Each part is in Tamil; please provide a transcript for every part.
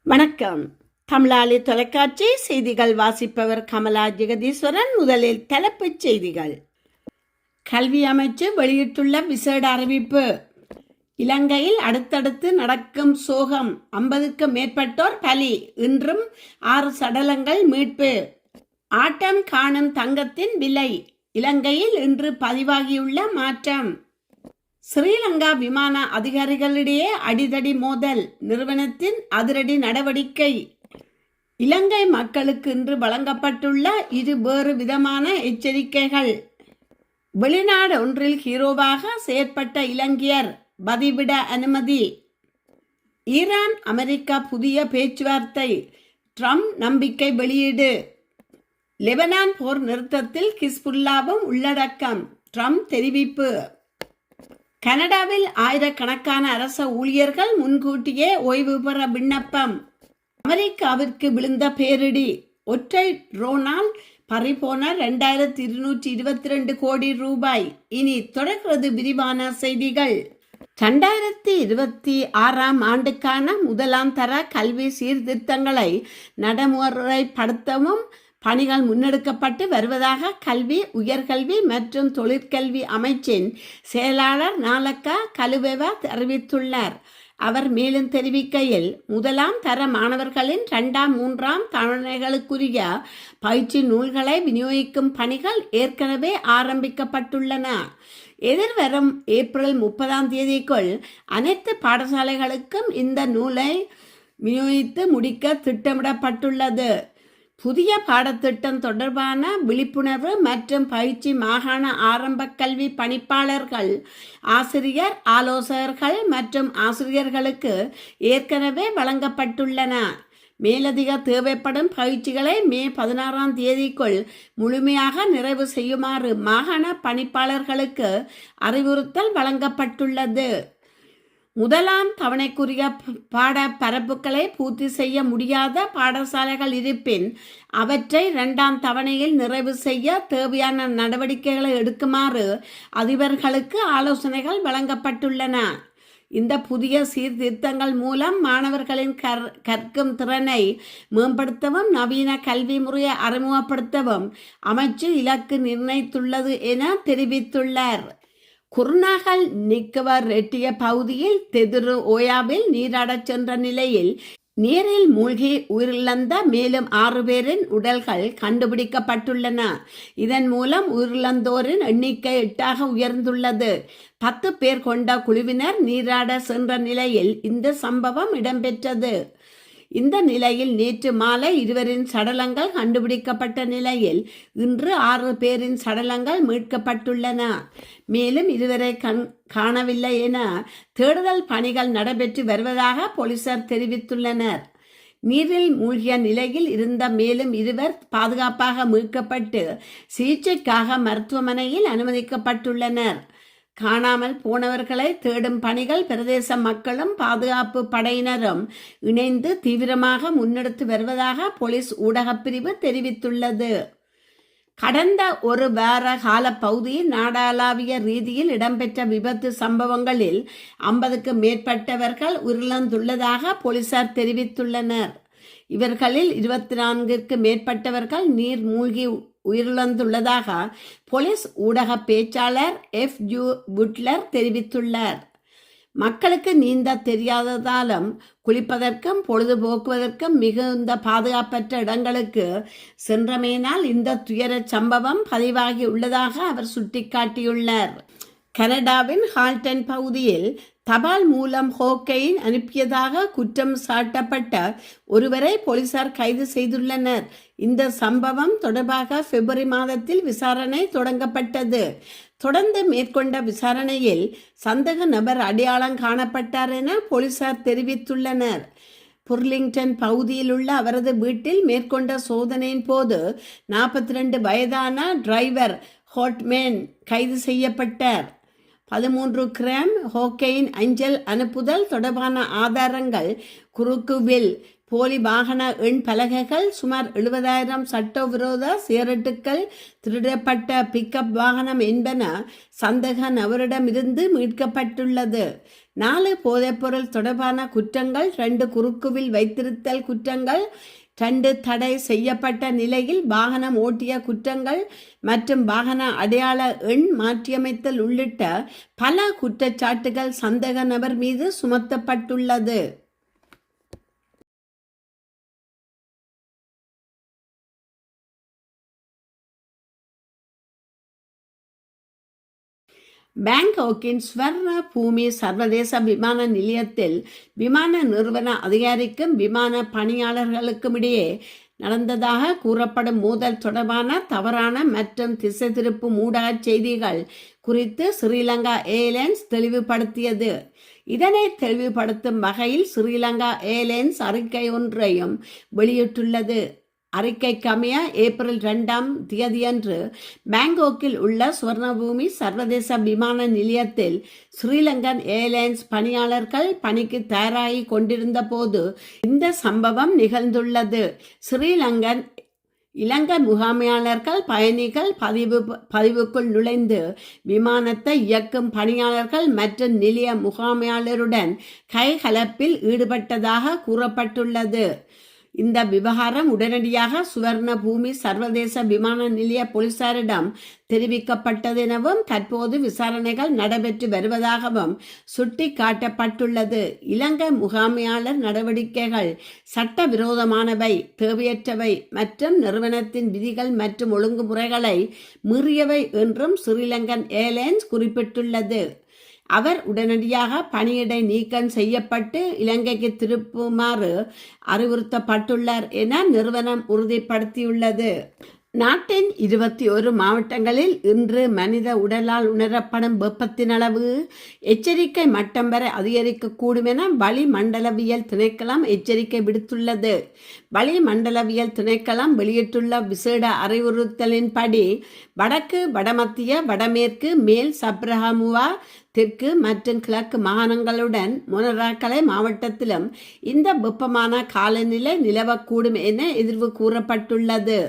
வணக்கம். தமிழாளி தொலைக்காட்சி செய்திகள் வாசிப்பவர் கமலா ஜெகதீஸ்வரன். முதலில் தலைப்புச் செய்திகள். கல்வி அமைச்சு வெளியிட்டுள்ள விசேட அறிவிப்பு. இலங்கையில் அடுத்தடுத்து நடக்கும் சோகம். 50க்கும் மேற்பட்டோர் பலி. இன்றும் 6 சடலங்கள் மீட்பு. ஆட்டம் காணும் தங்கத்தின் விலை. இலங்கையில் இன்று பதிவாகியுள்ள மாற்றம். ஸ்ரீலங்கா விமான அதிகாரிகளிடையே அடிதடி மோதல். நிறுவனத்தின் அதிரடி நடவடிக்கை. இலங்கை மக்களுக்கு இன்று வழங்கப்பட்டுள்ள வேறு விதமான எச்சரிக்கைகள். வெளிநாடு ஒன்றில் ஹீரோவாக செயற்பட்ட இலங்கையர் பதிவிட அனுமதி. ஈரான் அமெரிக்கா புதிய பேச்சுவார்த்தை. ட்ரம்ப் நம்பிக்கை வெளியீடு. லெபனான் போர் நிறுத்தத்தில் ஹிஸ்புல்லாவும் உள்ளடக்கம். ட்ரம்ப் தெரிவிப்பு. கனடாவில் ஆயிரக்கணக்கான அரச ஊழியர்கள் முன்கூட்டியே ஓய்வு பெற விண்ணப்பம். அமெரிக்காவிற்கு விழுந்த பேரிடி. ஒற்றை ட்ரோனால் பறிபோன 2222 கோடி ரூபாய். இனி தொடர்கிறது விரிவான செய்திகள். 2026ஆம் ஆண்டுக்கான முதலாம் தர கல்வி சீர்திருத்தங்களை நடைமுறைப்படுத்தவும் பணிகள் முன்னெடுக்கப்பட்டு வருவதாக கல்வி, உயர்கல்வி மற்றும் தொழிற்கல்வி அமைச்சின் செயலாளர் நாலக்கா கலுவெவ தெரிவித்துள்ளார். அவர் மேலும் தெரிவிக்கையில், முதலாம் தர மாணவர்களின் 2ஆம் 3ஆம் தவணைகளுக்குரிய பயிற்சி நூல்களை விநியோகிக்கும் பணிகள் ஏற்கனவே ஆரம்பிக்கப்பட்டுள்ளன. எதிர்வரும் ஏப்ரல் 30ஆம் தேதிக்குள் அனைத்து பாடசாலைகளுக்கும் இந்த நூலை விநியோகித்து முடிக்க திட்டமிடப்பட்டுள்ளது. புதிய பாடத்திட்டம் தொடர்பான விழிப்புணர்வு மற்றும் பயிற்சி மாகாண ஆரம்ப கல்வி பணிப்பாளர்கள், ஆசிரியர் ஆலோசகர்கள் மற்றும் ஆசிரியர்களுக்கு ஏற்கனவே வழங்கப்பட்டுள்ளன. மேலதிக தேவைப்படும் பயிற்சிகளை மே 16ஆம் தேதிக்குள் முழுமையாக நிறைவு செய்யுமாறு மாகாண பணிப்பாளர்களுக்கு அறிவுறுத்தல் வழங்கப்பட்டுள்ளது. முதலாம் தவணைக்குரிய பாட பரப்புகளை பூர்த்தி செய்ய முடியாத பாடசாலைகள் இருப்பின் அவற்றை 2ஆம் தவணையில் நிறைவு செய்ய தேவையான நடவடிக்கைகளை எடுக்குமாறு அதிபர்களுக்கு ஆலோசனைகள் வழங்கப்பட்டுள்ளன. இந்த புதிய சீர்திருத்தங்கள் மூலம் மாணவர்களின் கற்கும் திறனை மேம்படுத்தவும் நவீன கல்வி முறையை அறிமுகப்படுத்தவும் அமைச்சு இலக்கு நிர்ணயித்துள்ளது என தெரிவித்துள்ளார். குருநாகல் நிக்கவர் ரெட்டிய பகுதியில் தெதுரு ஓயாவில் நீராடச் சென்ற நிலையில் நீரில் மூழ்கி உயிரிழந்த மேலும் 6 பேரின் உடல்கள் கண்டுபிடிக்கப்பட்டுள்ளன. இதன் மூலம் உயிரிழந்தோரின் எண்ணிக்கை 8ஆக உயர்ந்துள்ளது. 10 பேர் கொண்ட குழுவினர் நீராட சென்ற நிலையில் இந்த சம்பவம் இடம்பெற்றது. இந்த நிலையில் நேற்று மாலை 2 சடலங்கள் கண்டுபிடிக்கப்பட்ட நிலையில் இன்று 6 பேரின் சடலங்கள் மீட்கப்பட்டுள்ளன. மேலும் 2 காணவில்லை என தேடுதல் பணிகள் நடைபெற்று வருவதாக போலீசார் தெரிவித்துள்ளனர். நீரில் மூழ்கிய நிலையில் இருந்த மேலும் 2 பாதுகாப்பாக மீட்கப்பட்டு சிகிச்சைக்காக மருத்துவமனையில் அனுமதிக்கப்பட்டுள்ளனர். காணாமல் போனவர்களை தேடும் பணிகள் பிரதேச மக்களும் பாதுகாப்பு படையினரும் இணைந்து தீவிரமாக முன்னெடுத்து வருவதாக போலீஸ் ஊடகப் பிரிவு தெரிவித்துள்ளது. கடந்த ஒரு வார கால பகுதியில் நாடளாவிய ரீதியில் இடம்பெற்ற விபத்து சம்பவங்களில் 50க்கும் மேற்பட்டவர்கள் உயிரிழந்துள்ளதாக போலீசார் தெரிவித்துள்ளனர். இவர்களில் 24க்கும் மேற்பட்டவர்கள் நீர் மூழ்கி உயிரிழந்துள்ளதாக போலீஸ் ஊடக பேச்சாளர் FU புட்லர் தெரிவித்துள்ளார். மக்களுக்கு நீந்த தெரியாததாலும் குளிப்பதற்கும் பொழுதுபோக்குவதற்கும் மிகுந்த பாதுகாப்பற்ற இடங்களுக்கு சென்றமையினால் இந்த துயர சம்பவம் பதிவாகி உள்ளதாக அவர் சுட்டிக்காட்டியுள்ளார். கனடாவின் ஹால்டன் பகுதியில் தபால் மூலம் கோக்கைன் அனுப்பியதாக குற்றம் சாட்டப்பட்ட ஒருவரை போலீசார் கைது செய்துள்ளனர். இந்த சம்பவம் தொடர்பாக பிப்ரவரி மாதத்தில் விசாரணை தொடங்கப்பட்டது. தொடர்ந்து மேற்கொண்ட விசாரணையில் சந்தேக நபர் அடையாளம் காணப்பட்டார் என போலீசார் தெரிவித்துள்ளனர். புர்லிங்டன் பகுதியில் உள்ள அவரது வீட்டில் மேற்கொண்ட சோதனையின் போது 42 வயதான டிரைவர் ஹோட்மேன் கைது செய்யப்பட்டார். 13 கிராம் கோக்கைன் அஞ்சல் அனுப்புதல் தொடர்பான ஆதாரங்கள் குறுக்குவில் போலி வாகன எண் பலகைகள், சுமார் 70,000 சட்டவிரோத சிகரெட்டுகள், திருடப்பட்ட பிக்கப் வாகனம் என்பன சந்தேக நபரிடமிருந்து மீட்கப்பட்டுள்ளது. 4 போதைப்பொருள் தொடர்பான குற்றங்கள், 2 குறுக்குவில் வைத்திருத்தல் குற்றங்கள், 2 தடை செய்யப்பட்ட நிலையில் வாகனம் ஓட்டிய குற்றங்கள் மற்றும் வாகன அடையாள எண் மாற்றியமைத்தல் உள்ளிட்ட பல குற்றச்சாட்டுகள் சந்தேக நபர் மீது சுமத்தப்பட்டுள்ளது. பேங்காக்கின் ஸ்வர்ண பூமி சர்வதேச விமான நிலையத்தில் விமான நிறுவன அதிகாரிக்கும் விமான பணியாளர்களுக்கும் இடையே நடந்ததாக கூறப்படும் மோதல் தொடர்பான தவறான மற்றும் திசை திருப்பும் ஊடக செய்திகள் குறித்து ஸ்ரீலங்கா ஏர்லைன்ஸ் தெளிவுபடுத்தியது. இதனை தெளிவுபடுத்தும் வகையில் ஸ்ரீலங்கா ஏர்லைன்ஸ் அறிக்கை ஒன்றையும் வெளியிட்டுள்ளது. அறிக்கைக்கமைய ஏப்ரல் 2 பேங்காக்கில் உள்ள சுவர்ணபூமி சர்வதேச விமான நிலையத்தில் ஸ்ரீலங்கன் ஏர்லைன்ஸ் பணியாளர்கள் பணிக்கு தயாராகி கொண்டிருந்த போது இந்த சம்பவம் நிகழ்ந்துள்ளது. ஸ்ரீலங்கன் இலங்கை முகாமையாளர்கள் பயணிகள் பதிவுக்குள் நுழைந்து விமானத்தை இயக்கும் பணியாளர்கள் மற்றும் நிலைய முகாமையாளருடன் கைகலப்பில் ஈடுபட்டதாக கூறப்பட்டுள்ளது. இந்த விவகாரம் உடனடியாக சுவர்ண பூமி சர்வதேச விமான நிலைய போலீசாரிடம் தெரிவிக்கப்பட்டதெனவும் தற்போது விசாரணைகள் நடைபெற்று வருவதாகவும் சுட்டிக்காட்டப்பட்டுள்ளது. இலங்கை முகாமையாளர் நடவடிக்கைகள் சட்டவிரோதமானவை, தேவையற்றவை மற்றும் நிறுவனத்தின் விதிகள் மற்றும் ஒழுங்குமுறைகளை மீறியவை என்றும் ஸ்ரீலங்கன் ஏர்லைன்ஸ் குறிப்பிட்டுள்ளது. அவர் உடனடியாக பணியிடை நீக்கம் செய்யப்பட்டு இலங்கைக்கு திருப்புமாறு அறிவுறுத்தப்பட்டுள்ளார் என நிறுவனம் உறுதிப்படுத்தியுள்ளது. நாட்டின் 21 மாவட்டங்களில் இன்று மனித உடலால் உணரப்படும் வெப்பத்தின் அளவு எச்சரிக்கை மட்டம் வரை அதிகரிக்கக்கூடும் என வளிமண்டலவியல் திணைக்களம் எச்சரிக்கை விடுத்துள்ளது. வளிமண்டலவியல் திணைக்களம் வெளியிட்டுள்ள விசேட அறிவுறுத்தலின்படி வடக்கு, வடமத்திய, வடமேற்கு, மேல் சப்ரஹமுவா, தெற்கு மற்றும் கிழக்கு மாகாணங்களுடன் மொனராகலை மாவட்டத்திலும் இந்த வெப்பமான காலநிலை நிலவக்கூடும் என எதிர்வு கூறப்பட்டுள்ளது.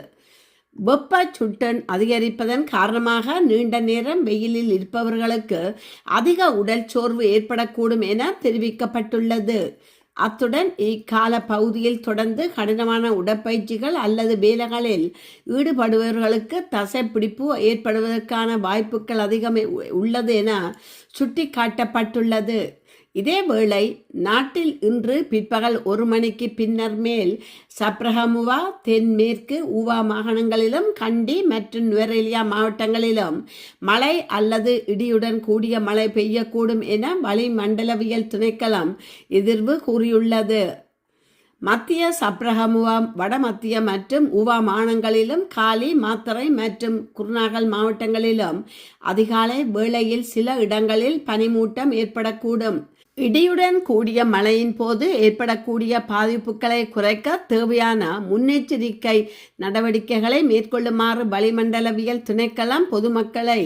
வெப்ப சுட்டன் அதிகரிப்பதன் காரணமாக நீண்ட நேரம் வெயிலில் இருப்பவர்களுக்கு அதிக உடல் சோர்வு ஏற்படக்கூடும் என தெரிவிக்கப்பட்டுள்ளது. அத்துடன் இக்கால பகுதியில் தொடர்ந்து கடினமான உடற்பயிற்சிகள் அல்லது வேலைகளில் ஈடுபடுபவர்களுக்கு தசைப்பிடிப்பு ஏற்படுவதற்கான வாய்ப்புகள் அதிகம் உள்ளது என சுட்டிக்காட்டப்பட்டுள்ளது. இதேவேளை நாட்டில் இன்று பிற்பகல் 1 மணிக்கு பின்னர் மேல் சப்ரஹமுவா, தென்மேற்கு ஊவா மாகாணங்களிலும் கண்டி மற்றும் நுவரெலியா மாவட்டங்களிலும் மழை அல்லது இடியுடன் கூடிய மழை பெய்யக்கூடும் என வளிமண்டலவியல் திணைக்களம் எதிர்வு கூறியுள்ளது. மத்திய சப்ரஹமுவா, வடமத்திய மற்றும் ஊவா மாகாணங்களிலும் காலி, மாத்தறை மற்றும் குர்நாகல் மாவட்டங்களிலும் அதிகாலை வேளையில் சில இடங்களில் பனிமூட்டம் ஏற்படக்கூடும். இடியுடன் கூடிய மழையின் போது ஏற்படக்கூடிய பாதிப்புகளை குறைக்க தேவையான முன்னெச்சரிக்கை நடவடிக்கைகளை மேற்கொள்ளுமாறு வளிமண்டலவியல் திணைக்களம் பொதுமக்களை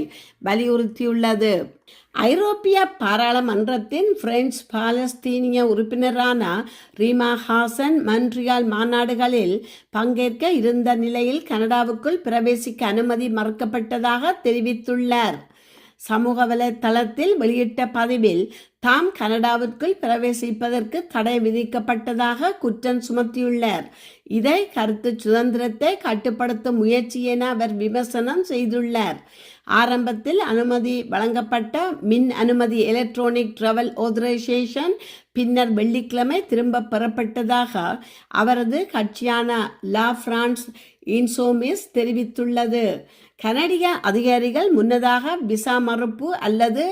வலியுறுத்தியுள்ளது. ஐரோப்பிய பாராளுமன்றத்தின் பிரெஞ்சு பாலஸ்தீனிய உறுப்பினரான ரீமா ஹாசன் மான்ட்ரியால் மாநாடுகளில் பங்கேற்க இருந்த நிலையில் கனடாவுக்குள் பிரவேசிக்க அனுமதி மறுக்கப்பட்டதாக தெரிவித்துள்ளார். சமூக வலைத்தளத்தில் வெளியிட்ட பதிவில் தாம் கனடாவிற்குள் பிரவேசிப்பதற்கு தடை விதிக்கப்பட்டதாக குற்றம் சுமத்தியுள்ளார். இதை கருத்து சுதந்திரத்தை கட்டுப்படுத்தும் முயற்சி என அவர் விமர்சனம் செய்துள்ளார். ஆரம்பத்தில் அனுமதி வழங்கப்பட்ட மின் அனுமதி எலக்ட்ரானிக் டிராவல் ஆதரைசேஷன் பின்னர் வெள்ளிக்கிழமை திரும்ப பெறப்பட்டதாக அவரது கட்சியான லா பிரான்ஸ் இன்சோமிஸ் தெரிவித்துள்ளது. கனடிய அதிகாரிகள் முன்னதாக விசா மறுப்பு அல்லது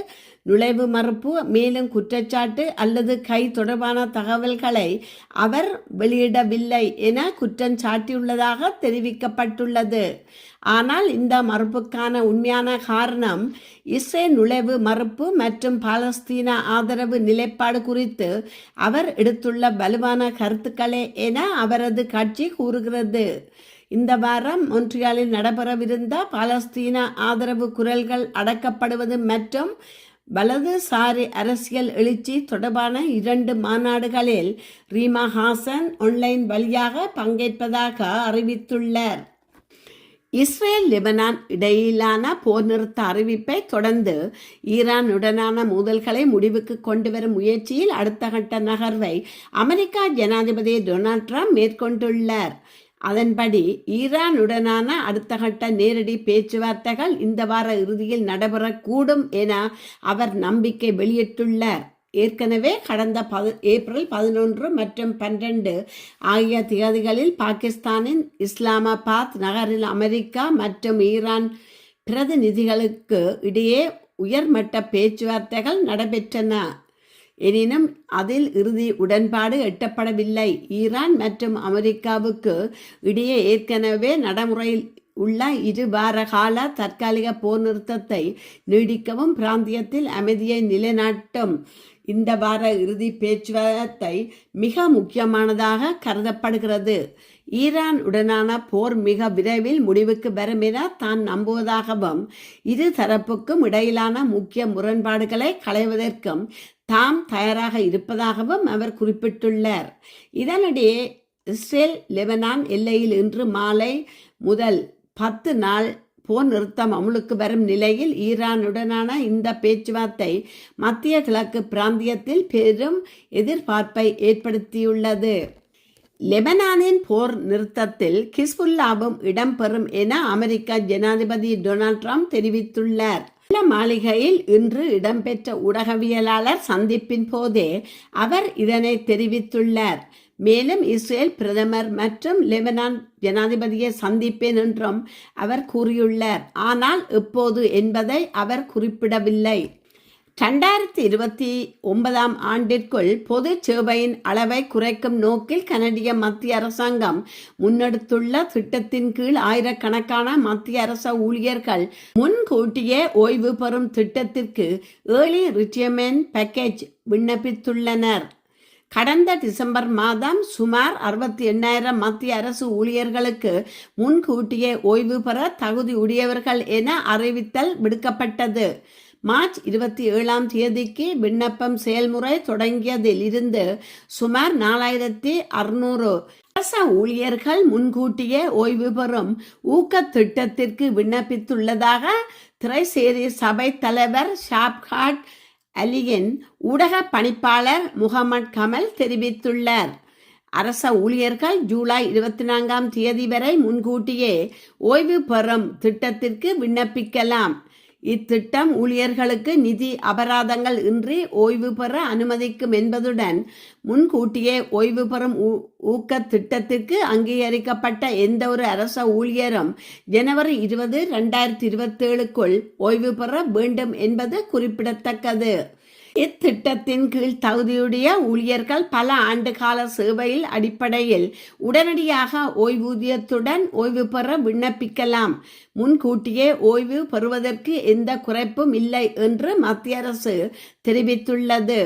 நுழைவு மறுப்பு, மேலும் குற்றச்சாட்டு அல்லது கை தொடர்பான தகவல்களை அவர் வெளியிடவில்லை என குற்றம் சாட்டியுள்ளதாக தெரிவிக்கப்பட்டுள்ளது. ஆனால் இந்த மறுப்புக்கான உண்மையான காரணம் இஸ்ரேல் நுழைவு மறுப்பு மற்றும் பாலஸ்தீன ஆதரவு நிலைப்பாடு குறித்து அவர் எடுத்துள்ள வலுவான கருத்துக்களே என அவரது கட்சி கூறுகிறது. இந்த வாரம் மொன்ட்ரியாலில் நடைபெறவிருந்த பாலஸ்தீன ஆதரவு குரல்கள் அடக்கப்படுவது மற்றும் வலதுசாரி அரசியல் எழுச்சி தொடர்பான 2 மாநாடுகளில் ரீமா ஹாசன் ஆன்லைன் வழியாக பங்கேற்பதாக அறிவித்துள்ளார். இஸ்ரேல் லெபனான் இடையிலான போர் நிறுத்த அறிவிப்பை தொடர்ந்து ஈரானுடனான மோதல்களை முடிவுக்கு கொண்டு வரும் முயற்சியில் அடுத்த கட்ட நகர்வை அமெரிக்கா ஜனாதிபதி டொனால்ட் ட்ரம்ப் மேற்கொண்டுள்ளார். அதன்படி ஈரானுடனான அடுத்த கட்ட நேரடி பேச்சுவார்த்தைகள் இந்த வார இறுதியில் நடைபெறக்கூடும் என அவர் நம்பிக்கை வெளியிட்டுள்ளார். ஏற்கனவே கடந்த ஏப்ரல் 11 மற்றும் 12 ஆகிய தேதிகளில் பாகிஸ்தானின் இஸ்லாமாபாத் நகரில் அமெரிக்கா மற்றும் ஈரான் பிரதிநிதிகளுக்கு இடையே உயர்மட்ட பேச்சுவார்த்தைகள் நடைபெற்றன. எனினும் அதில் இறுதி உடன்பாடு எட்டப்படவில்லை. ஈரான் மற்றும் அமெரிக்காவுக்கு இடையே ஏற்கனவே நடைமுறையில் உள்ள 2 வார கால தற்காலிக போர் நிறுத்தத்தை நீடிக்கவும் பிராந்தியத்தில் அமைதியை நிலைநாட்டும் இந்த வார இறுதி பேச்சுவார்த்தை மிக முக்கியமானதாக கருதப்படுகிறது. ஈரான் உடனான போர் மிக விரைவில் முடிவுக்கு வரும் என தான் நம்புவதாகவும் இரு தரப்புக்கும் இடையிலான முக்கிய முரண்பாடுகளை களைவதற்கும் தாம் தயாராக இருப்பதாகவும் அவர் குறிப்பிட்டுள்ளார். இதனிடையே இஸ்ரேல் லெபனான் எல்லையில் இன்று மாலை முதல் 10 நாள் போர் நிறுத்தம் அமுலுக்கு வரும் நிலையில் ஈரானுடனான இந்த பேச்சுவார்த்தை மத்திய கிழக்கு பிராந்தியத்தில் பெரும் எதிர்பார்ப்பை ஏற்படுத்தியுள்ளது. லெபனானின் போர் நிறுத்தத்தில் ஹிஸ்புல்லாவும் இடம்பெறும் என அமெரிக்க ஜனாதிபதி டொனால்ட் ட்ரம்ப் தெரிவித்துள்ளார். மாளிகையில் இன்று இடம்பெற்ற ஊடகவியலாளர் சந்திப்பின் போதே அவர் இதனை தெரிவித்துள்ளார். மேலும் இஸ்ரேல் பிரதமர் மற்றும் லெபனான் ஜனாதிபதியை சந்திப்பேன் என்றும் அவர் கூறியுள்ளார். ஆனால் எப்போது என்பதை அவர் குறிப்பிடவில்லை. 2029 ஆண்டிற்குள் பொது சேவையின் அளவை குறைக்கும் நோக்கில் கனடிய மத்திய அரசாங்கம் முன்னெடுத்துள்ள திட்டத்தின் கீழ் ஆயிரக்கணக்கான மத்திய அரச ஊழியர்கள் முன்கூட்டியே ஓய்வு பெறும் திட்டத்திற்கு ஏர்லி ரிட்டையர்மென்ட் பேக்கேஜ் விண்ணப்பித்துள்ளனர். கடந்த டிசம்பர் மாதம் சுமார் 68,000 மத்திய அரசு ஊழியர்களுக்கு முன்கூட்டியே ஓய்வு பெற தகுதி உடையவர்கள் என அறிவித்தல் விடுக்கப்பட்டது. மார்ச் 27ஆம் தேதிக்கு விண்ணப்பம் செயல்முறை தொடங்கியதில் இருந்து சுமார் 4,600 அரச ஊழியர்கள் முன்கூட்டியே ஓய்வு பெறும் ஊக்க திட்டத்திற்கு விண்ணப்பித்துள்ளதாக திரைசேரி சபை தலைவர் ஷாப்காட் அலியின் ஊடக பணிப்பாளர் முகமது கமல் தெரிவித்துள்ளார். அரச ஊழியர்கள் ஜூலை 24ஆம் தேதி வரை முன்கூட்டியே ஓய்வு பெறும் திட்டத்திற்கு விண்ணப்பிக்கலாம். இத்திட்டம் ஊழியர்களுக்கு நிதி அபராதங்கள் இன்றி ஓய்வு பெற அனுமதிக்கும் என்பதுடன் முன்கூட்டியே ஓய்வு பெறும் ஊக்க திட்டத்திற்கு அங்கீகரிக்கப்பட்ட எந்த ஒரு அரச ஊழியரும் ஜனவரி 20, 2027க்குள் ஓய்வு பெற வேண்டும் என்பது குறிப்பிடத்தக்கது. இத்திட்டத்தின் கீழ் தகுதியுடைய ஊழியர்கள் பல ஆண்டுகால சேவையில் அடிப்படையில் உடனடியாக ஓய்வூதியத்துடன் ஓய்வு பெற விண்ணப்பிக்கலாம். முன்கூட்டியே ஓய்வு பெறுவதற்கு எந்த குறைப்பும் இல்லை என்று மத்திய அரசு தெரிவித்துள்ளது.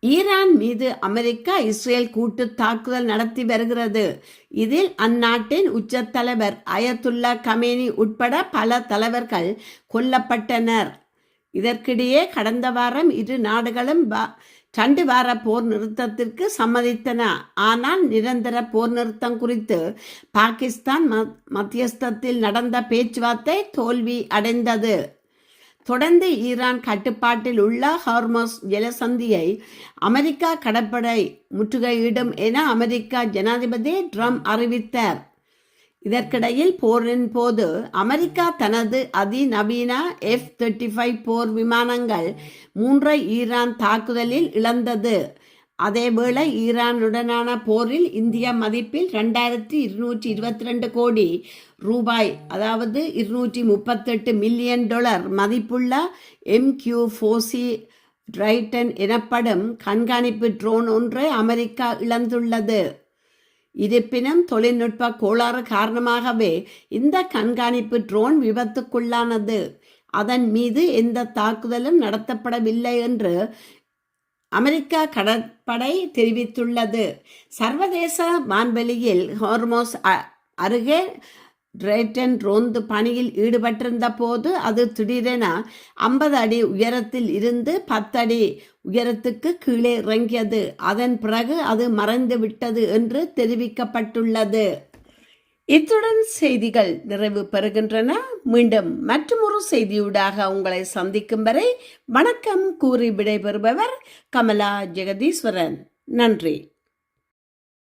ஈரான் மீது அமெரிக்கா இஸ்ரேல் கூட்டு தாக்குதல் நடத்தி வருகிறது. இதில் அந்நாட்டின் உச்ச தலைவர் அயத்துல்லா கமேனி உட்பட பல தலைவர்கள் கொல்லப்பட்டனர். இதற்கிடையே கடந்த வாரம் இரு நாடுகளும் 2 வார போர் நிறுத்தத்திற்கு சம்மதித்தன. ஆனால் நிரந்தர போர் நிறுத்தம் குறித்து பாகிஸ்தான் மத்தியஸ்தத்தில் நடந்த பேச்சுவார்த்தை தோல்வி அடைந்தது. தொடர்ந்து ஈரான் கட்டுப்பாட்டில் உள்ள ஹார்மஸ் ஜலசந்தியை அமெரிக்கா கடற்படை முற்றுகையிடும் என அமெரிக்கா ஜனாதிபதி ட்ரம்ப் அறிவித்தார். இதற்கிடையில் போரின் போது அமெரிக்கா தனது அதிநவீன F-35 போர் விமானங்கள் 3 ஈரான் தாக்குதலில் இழந்தது. அதேவேளை ஈரானுடனான போரில் இந்திய மதிப்பில் 2,222 கோடி ரூபாய் அதாவது $238 மில்லியன் மதிப்புள்ள MQ-4C ட்ரைட்டன் எனப்படும் கண்காணிப்பு ட்ரோன் ஒன்றை அமெரிக்கா இழந்துள்ளது. இருப்பினும் தொழில்நுட்ப கோளாறு காரணமாகவே இந்த கண்காணிப்பு ட்ரோன் விபத்துக்குள்ளானது. அதன் மீது எந்த தாக்குதலும் நடத்தப்படவில்லை என்று அமெரிக்கா கடற்படை தெரிவித்துள்ளது. சர்வதேச வான்வெளியில் ஹார்மோஸ் அருகே டிரேட்டன் ரோந்து பணியில் ஈடுபட்டிருந்த போது அது திடீரென 50 அடி உயரத்தில் இருந்து 10 அடி உயரத்துக்கு கீழே இறங்கியது. அதன் பிறகு அது மறைந்து விட்டது என்று தெரிவிக்கப்பட்டுள்ளது. இத்துடன் செய்திகள் நிறைவு பெறுகின்றன. மீண்டும் மற்றொரு செய்தியூடாக உங்களை சந்திக்கும் வரை வணக்கம் கூறி விடைபெறுபவர் கமலா ஜெகதீஸ்வரன். நன்றி.